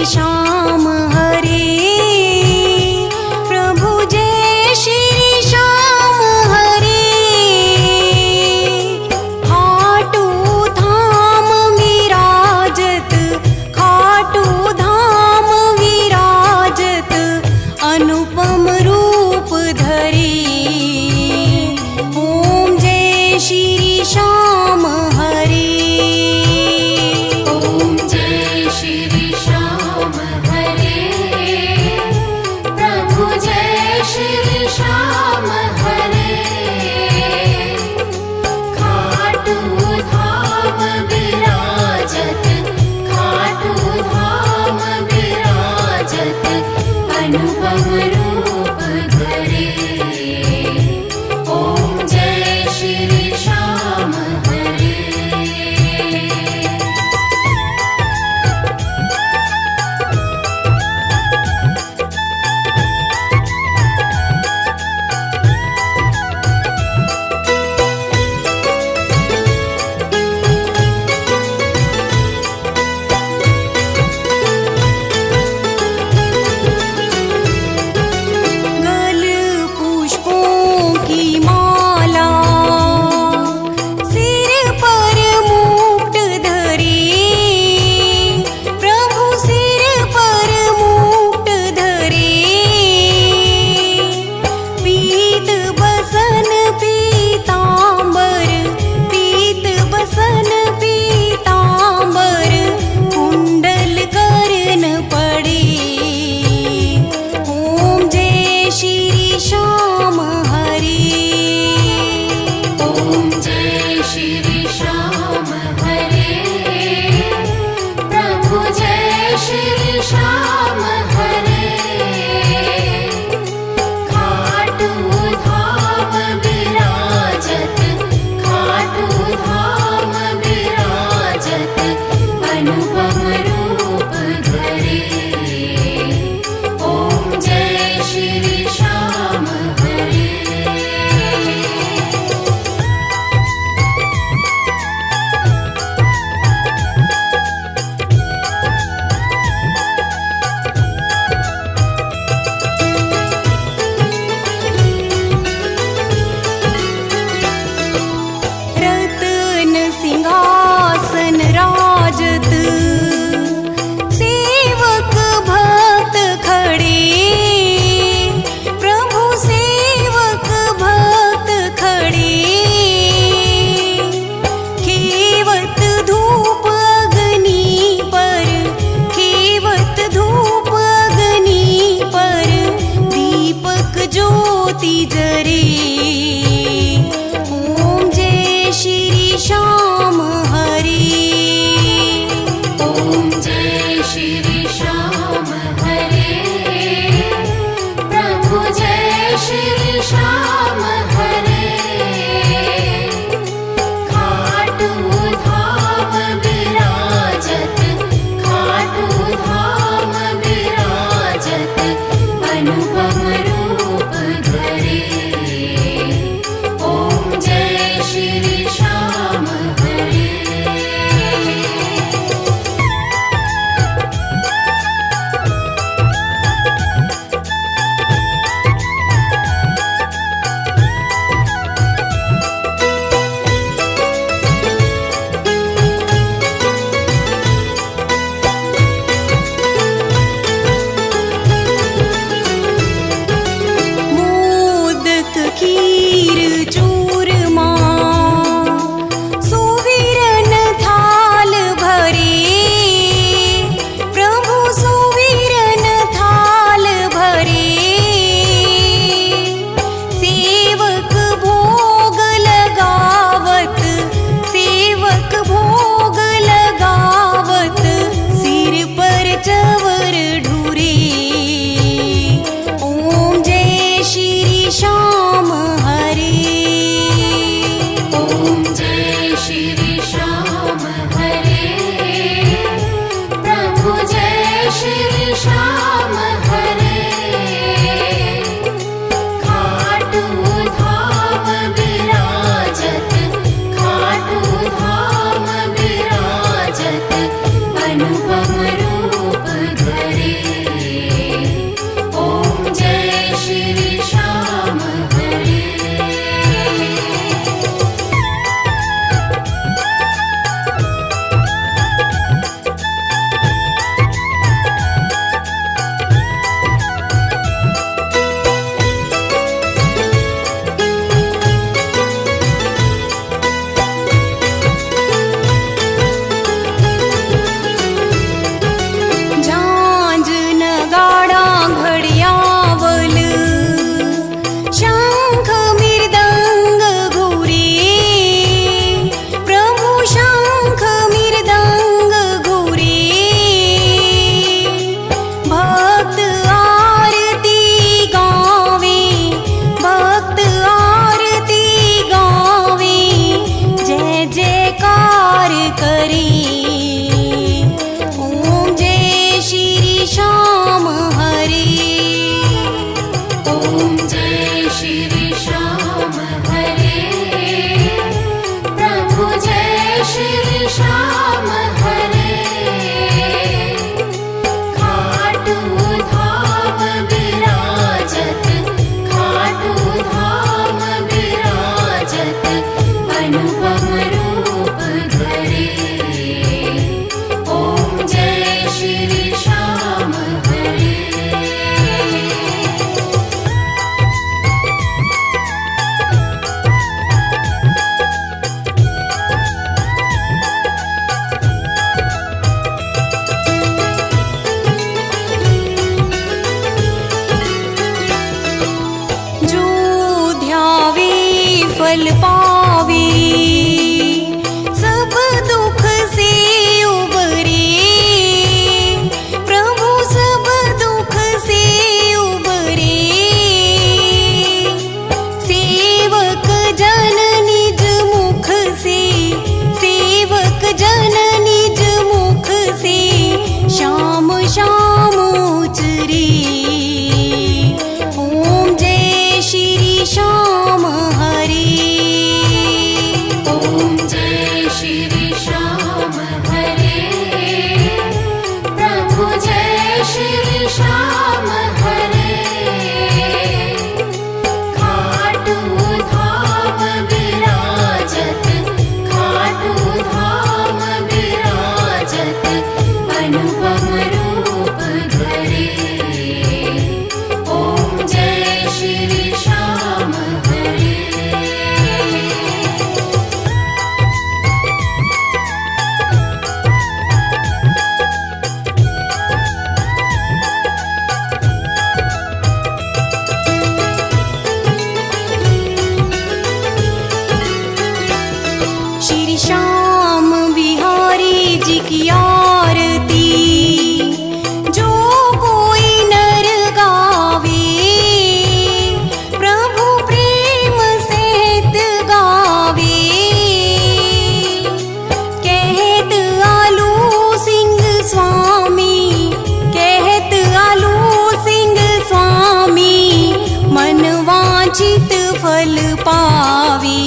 श्याम हरे, प्रभु जय श्री श्याम हरे। खाटू धाम विराजत, खाटू धाम विराजत, अनुपम रूप धरे। ओम जय श्री श्याम हरे। ओम जय श्री श्याम हरे, प्रभु जय श्री श्याम हरे। खाटू धाम विराजत, खाटू धाम विराजत, अनुपम रूप धरे। ओम जय श्री श्याम हरे। गल पुष्पों की माला, सिर पर मुकुट धरे। प्रभु सिर पर मुकुट धरे। पीत बसन पीतांबर, पीत बसन पीतांबर, कुंडल करन पड़े। ओम जय श्री श्याम हरे। ओम जय श्री श्याम हरे, प्रभु जय श्री श्याम हरे। खाटू धाम विराजत, खाटू धाम विराजत, अनुपम रूप धरे। ओम जय श्री श्याम हरे। रतन सिंहासन राजत, सेवक भक्त खड़े। प्रभु सेवक भक्त खड़े। खेवत धूप अग्नि पर, खेवत धूप अग्नि पर, दीपक ज्योति जरे। ओम जय श्री श्याम हरे। ओम जय श्री श्याम हरे, प्रभु जय श्री श्याम हरे। खाटू धाम विराजत, खाटू धाम विराजत, अनुपम रूप धरे। ओम जय श्री श्याम श्याम बिहारी जी की आरती जो कोई नर गावे, प्रभु प्रेम सहित गावे। कहत आलू सिंह स्वामी, कहत आलू सिंह स्वामी, मन वांछित फल पावे।